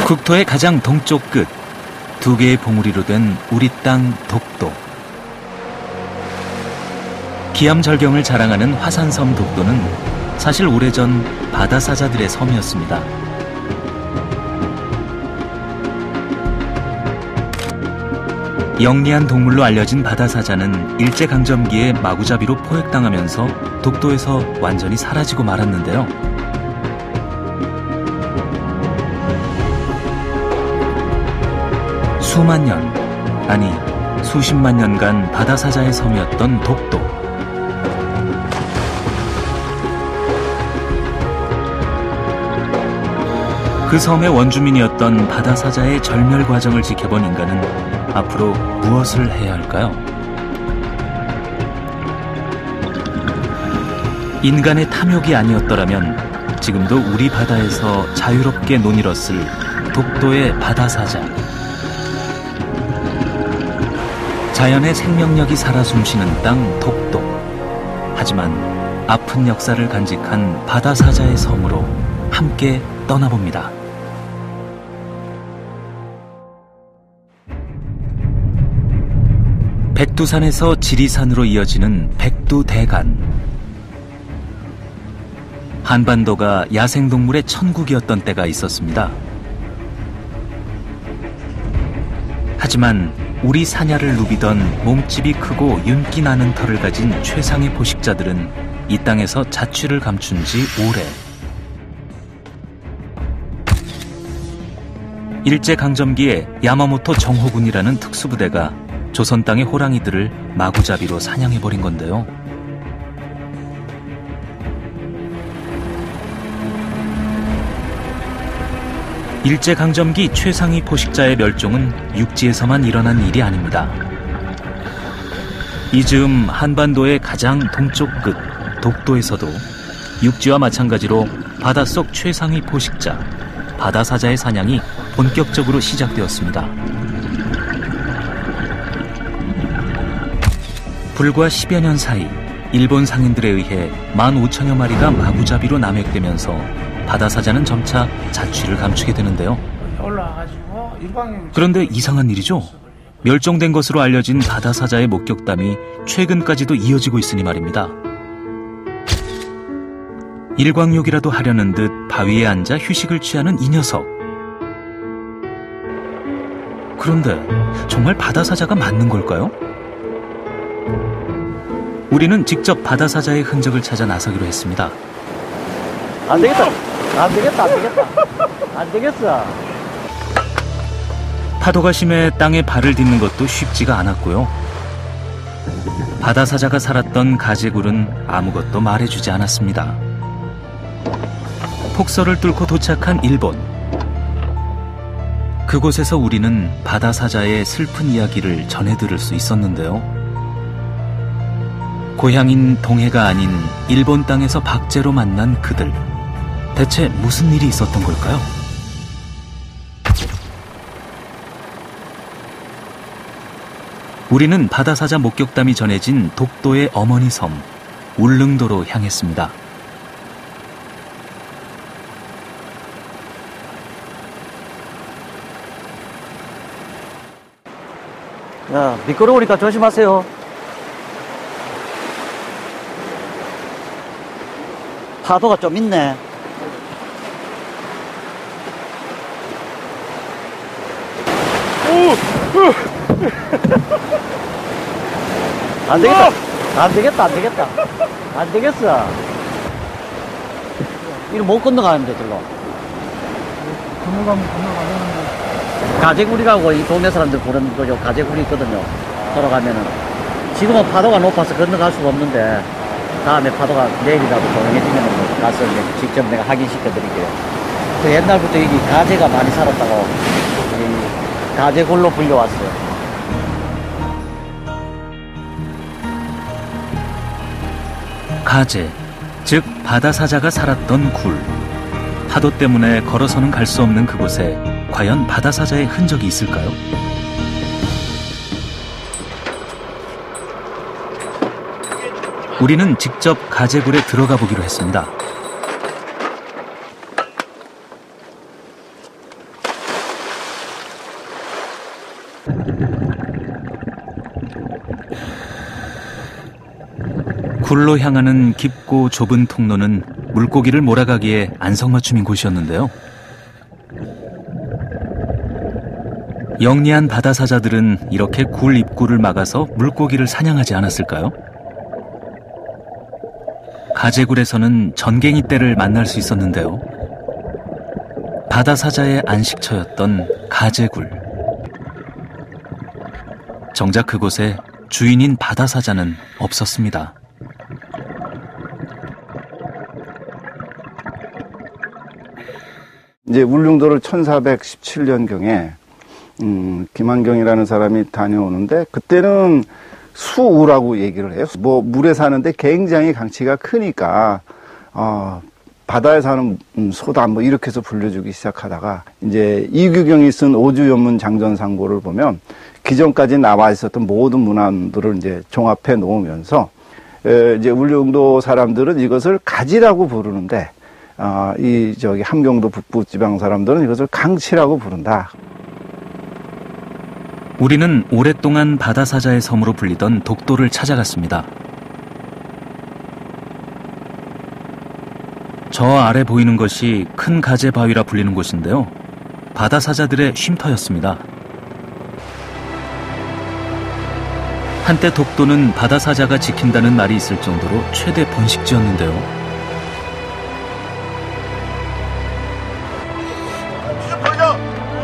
국토의 가장 동쪽 끝, 두 개의 봉우리로 된 우리 땅 독도. 기암절경을 자랑하는 화산섬 독도는 사실 오래전 바다사자들의 섬이었습니다. 영리한 동물로 알려진 바다사자는 일제강점기에 마구잡이로 포획당하면서 독도에서 완전히 사라지고 말았는데요. 수만 년, 아니 수십만 년간 바다사자의 섬이었던 독도. 그 섬의 원주민이었던 바다사자의 절멸 과정을 지켜본 인간은 앞으로 무엇을 해야 할까요? 인간의 탐욕이 아니었더라면 지금도 우리 바다에서 자유롭게 논일었을 독도의 바다사자. 자연의 생명력이 살아 숨쉬는 땅 독도. 하지만 아픈 역사를 간직한 바다사자의 섬으로 함께 떠나봅니다. 백두산에서 지리산으로 이어지는 백두대간. 한반도가 야생동물의 천국이었던 때가 있었습니다. 하지만 우리 사냐를 누비던 몸집이 크고 윤기 나는 털을 가진 최상의 포식자들은 이 땅에서 자취를 감춘 지 오래. 일제강점기에 야마모토 정호군이라는 특수부대가 조선 땅의 호랑이들을 마구잡이로 사냥해버린 건데요. 일제강점기 최상위 포식자의 멸종은 육지에서만 일어난 일이 아닙니다. 이 즈음 한반도의 가장 동쪽 끝 독도에서도 육지와 마찬가지로 바닷속 최상위 포식자 바다사자의 사냥이 본격적으로 시작되었습니다. 불과 10여 년 사이 일본 상인들에 의해 15,000여 마리가 마구잡이로 남획되면서 바다사자는 점차 자취를 감추게 되는데요. 그런데 이상한 일이죠. 멸종된 것으로 알려진 바다사자의 목격담이 최근까지도 이어지고 있으니 말입니다. 일광욕이라도 하려는 듯 바위에 앉아 휴식을 취하는 이 녀석. 그런데 정말 바다사자가 맞는 걸까요? 우리는 직접 바다사자의 흔적을 찾아 나서기로 했습니다. 안 되겠다. 안 되겠어. 파도가 심해 땅에 발을 딛는 것도 쉽지가 않았고요. 바다사자가 살았던 가제굴은 아무것도 말해주지 않았습니다. 폭설을 뚫고 도착한 일본. 그곳에서 우리는 바다사자의 슬픈 이야기를 전해들을 수 있었는데요. 고향인 동해가 아닌 일본 땅에서 박제로 만난 그들. 대체 무슨 일이 있었던 걸까요? 우리는 바다사자 목격담이 전해진 독도의 어머니 섬 울릉도로 향했습니다. 야, 미끄러우니까 조심하세요. 파도가 좀 있네. 안 되겠어. 이거 못 건너가는데, 저로. 건너가는데. 가재구리라고 이 동네 사람들 부르는 거죠. 가재구리 있거든요. 걸어가면은. 지금은 파도가 높아서 건너갈 수가 없는데, 다음에 파도가 내일이라도 조용해지면 가서 이제 직접 내가 확인시켜드릴게요. 그 옛날부터 여기 가재가 많이 살았다고, 이 가재굴로 불려왔어요. 가재, 즉 바다사자가 살았던 굴. 파도 때문에 걸어서는 갈 수 없는 그곳에 과연 바다사자의 흔적이 있을까요? 우리는 직접 가재굴에 들어가 보기로 했습니다. 굴로 향하는 깊고 좁은 통로는 물고기를 몰아가기에 안성맞춤인 곳이었는데요. 영리한 바다사자들은 이렇게 굴 입구를 막아서 물고기를 사냥하지 않았을까요? 가제굴에서는 전갱이 떼를 만날 수 있었는데요. 바다사자의 안식처였던 가제굴. 정작 그곳에 주인인 바다사자는 없었습니다. 이제 울릉도를 1417년경에 김한경이라는 사람이 다녀오는데 그때는 수우라고 얘기를 해요. 뭐 물에 사는데 굉장히 강치가 크니까 바다에 사는 소다 뭐 이렇게 해서 불려주기 시작하다가 이제 이규경이 쓴 오주연문 장전상고를 보면 기존까지 나와 있었던 모든 문안들을 이제 종합해 놓으면서 이제 울릉도 사람들은 이것을 가지라고 부르는데 함경도 북부 지방 사람들은 이것을 강치라고 부른다. 우리는 오랫동안 바다사자의 섬으로 불리던 독도를 찾아갔습니다. 저 아래 보이는 것이 큰 가제 바위라 불리는 곳인데요. 바다사자들의 쉼터였습니다. 한때 독도는 바다사자가 지킨다는 말이 있을 정도로 최대 번식지였는데요.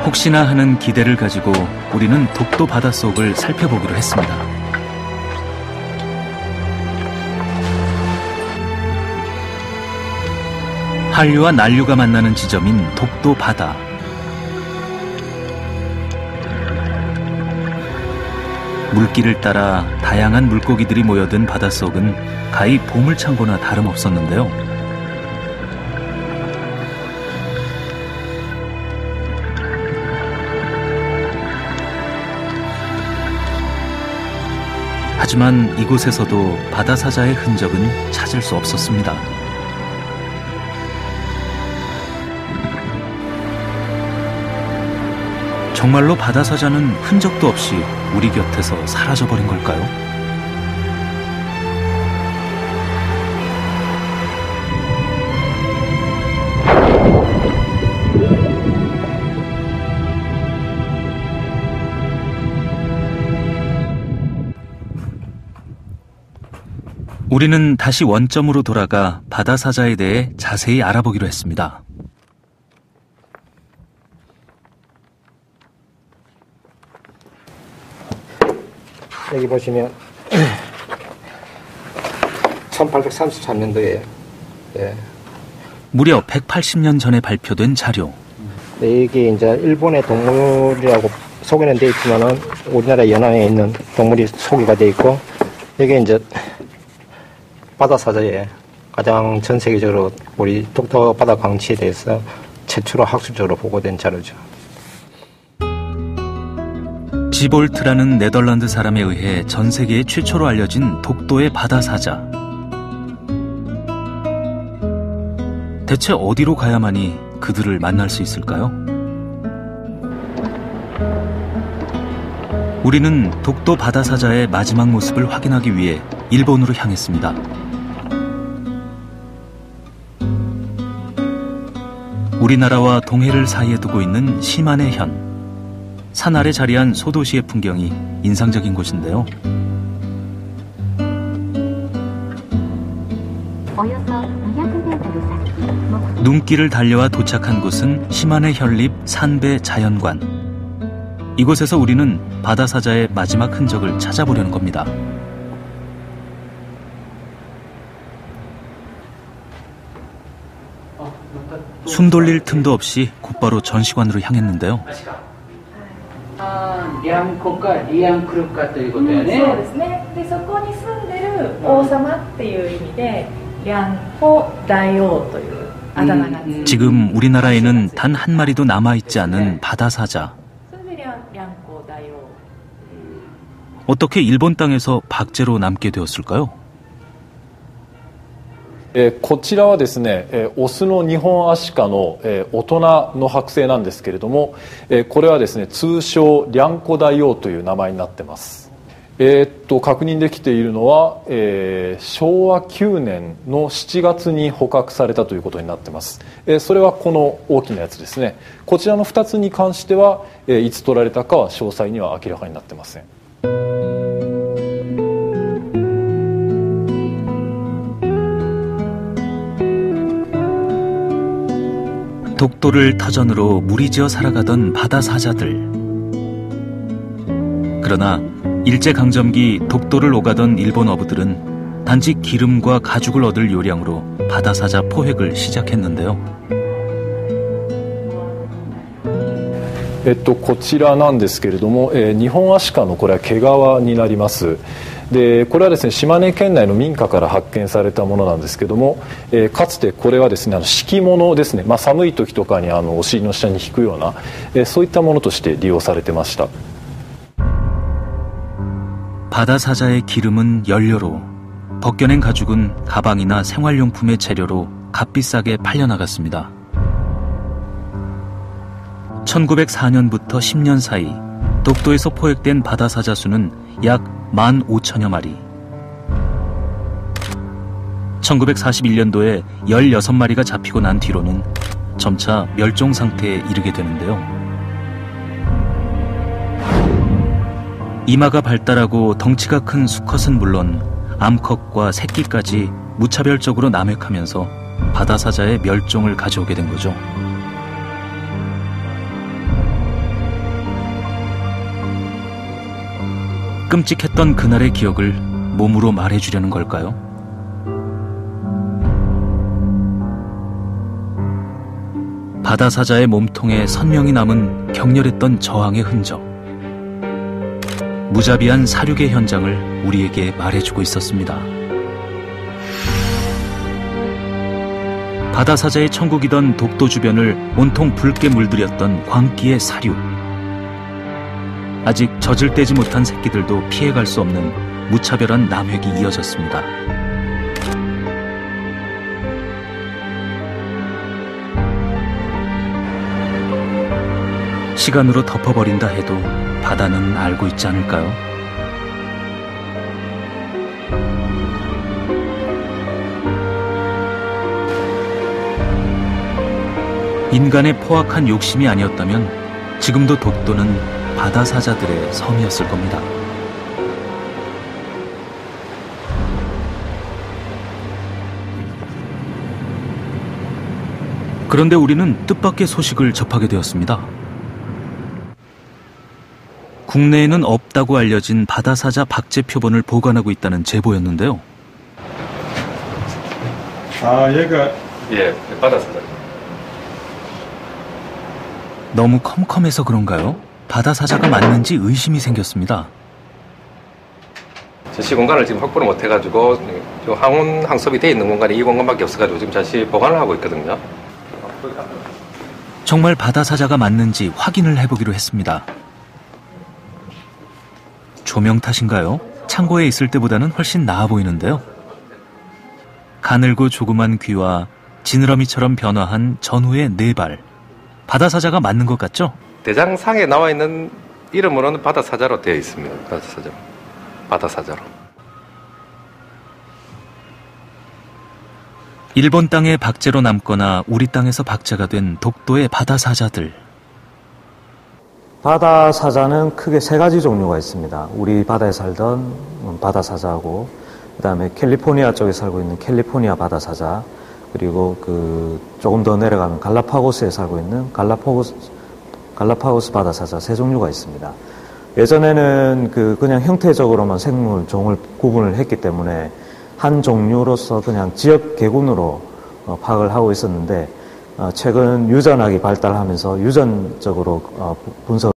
혹시나 하는 기대를 가지고 우리는 독도 바닷속을 살펴보기로 했습니다. 한류와 난류가 만나는 지점인 독도 바다. 물길을 따라 다양한 물고기들이 모여든 바닷속은 가히 보물창고나 다름없었는데요. 하지만 이곳에서도 바다사자의 흔적은 찾을 수 없었습니다. 정말로 바다사자는 흔적도 없이 우리 곁에서 사라져버린 걸까요? 우리는 다시 원점으로 돌아가 바다사자에 대해 자세히 알아보기로 했습니다. 여기 보시면 1833년도에 무려 180년 전에 발표된 자료. 이게 이제 일본의 동물이라고 소개는 돼 있지만은 우리나라 연안에 있는 동물이 소개가 돼 있고 이게 이제 바다사자의 가장 전 세계적으로 우리 독도 바다 강치에 대해서 최초로 학술적으로 보고된 자료죠. 지볼트라는 네덜란드 사람에 의해 전 세계에 최초로 알려진 독도의 바다사자. 대체 어디로 가야만이 그들을 만날 수 있을까요? 우리는 독도 바다사자의 마지막 모습을 확인하기 위해 일본으로 향했습니다. 우리나라와 동해를 사이에 두고 있는 시마네현. 산 아래 자리한 소도시의 풍경이 인상적인 곳인데요. 눈길을 달려와 도착한 곳은 시마네 현립 산배 자연관. 이곳에서 우리는 바다사자의 마지막 흔적을 찾아보려는 겁니다. 숨 돌릴 틈도 없이 곧바로 전시관으로 향했는데요. リャンコかリアンクルカということやね。そうですね。でそこに住んでる王様っていう意味でリャンコ大王というあだ名がついて 지금 우리나라에는 단 한 마리도 남아있지 않은 바다사자. 어떻게 일본 땅에서 박제로 남게 되었을까요? こちらはですね、オスのニホンアシカの、大人の剥製なんですけれども、これはですね、通称リャンコ大王という名前になってます。確認できているのは、昭和9年の7月に捕獲されたということになってます。それはこの大きなやつですね。こちらの2つに関しては、いつ取られたかは詳細には明らかになってません。독도를 터전으로 무리지어 살아가던 바다 사자들. 그러나 일제강점기 독도를 오가던 일본 어부들은 단지 기름과 가죽을 얻을 요량으로 바다 사자 포획을 시작했는데요. こちらなんですけれども、ニホンアシカのこれは毛皮になります。でこれはですね、島根県内の民家から発見されたものなんですけども、かつてこれはですね、敷物ですね、寒い時とかにお尻の下に引くような、そういったものとして利用されてました。 바다 사자의 기름은 연료로, 벗겨낸 가죽은 가방이나 생활용품의 재료로 값비싸게 팔려나갔습니다. 1904년부터 10년 사이 독도에서 포획된 바다 사자 수는 약 15,000여 마리. 1941년도에 16마리가 잡히고 난 뒤로는 점차 멸종 상태에 이르게 되는데요. 이마가 발달하고 덩치가 큰 수컷은 물론 암컷과 새끼까지 무차별적으로 남획하면서 바다 사자의 멸종을 가져오게 된 거죠. 끔찍했던 그날의 기억을 몸으로 말해주려는 걸까요? 바다 사자의 몸통에 선명히 남은 격렬했던 저항의 흔적. 무자비한 사륙의 현장을 우리에게 말해주고 있었습니다. 바다 사자의 천국이던 독도 주변을 온통 붉게 물들였던 광기의 사륙. 아직 젖을 떼지 못한 새끼들도 피해갈 수 없는 무차별한 남획이 이어졌습니다. 시간으로 덮어버린다 해도 바다는 알고 있지 않을까요? 인간의 포악한 욕심이 아니었다면 지금도 독도는 바다 사자들의 섬이었을 겁니다. 그런데 우리는 뜻밖의 소식을 접하게 되었습니다. 국내에는 없다고 알려진 바다사자 박제 표본을 보관하고 있다는 제보였는데요. 아, 얘가 예, 바다사자. 너무 컴컴해서 그런가요? 바다사자가 맞는지 의심이 생겼습니다. 전시 공간을 지금 확보를 못 해가지고 항온 항섭이 돼 있는 공간이 이 공간밖에 없어가지고 지금 전시 보관을 하고 있거든요. 정말 바다사자가 맞는지 확인을 해보기로 했습니다. 조명 탓인가요? 창고에 있을 때보다는 훨씬 나아 보이는데요. 가늘고 조그만 귀와 지느러미처럼 변화한 전후의 네 발. 바다사자가 맞는 것 같죠? 대장상에 나와 있는 이름으로는 바다사자로 되어 있습니다. 바다사자로. 일본 땅의 박제로 남거나 우리 땅에서 박제가 된 독도의 바다사자들. 바다사자는 크게 세 가지 종류가 있습니다. 우리 바다에 살던 바다사자하고, 그 다음에 캘리포니아 쪽에 살고 있는 캘리포니아 바다사자, 그리고 조금 더 내려가면 갈라파고스에 살고 있는 갈라파고스 바다사자 세 종류가 있습니다. 예전에는 그냥 형태적으로만 생물 종을 구분을 했기 때문에 한 종류로서 그냥 지역 개군으로 파악을 하고 있었는데, 최근 유전학이 발달하면서 유전적으로 분석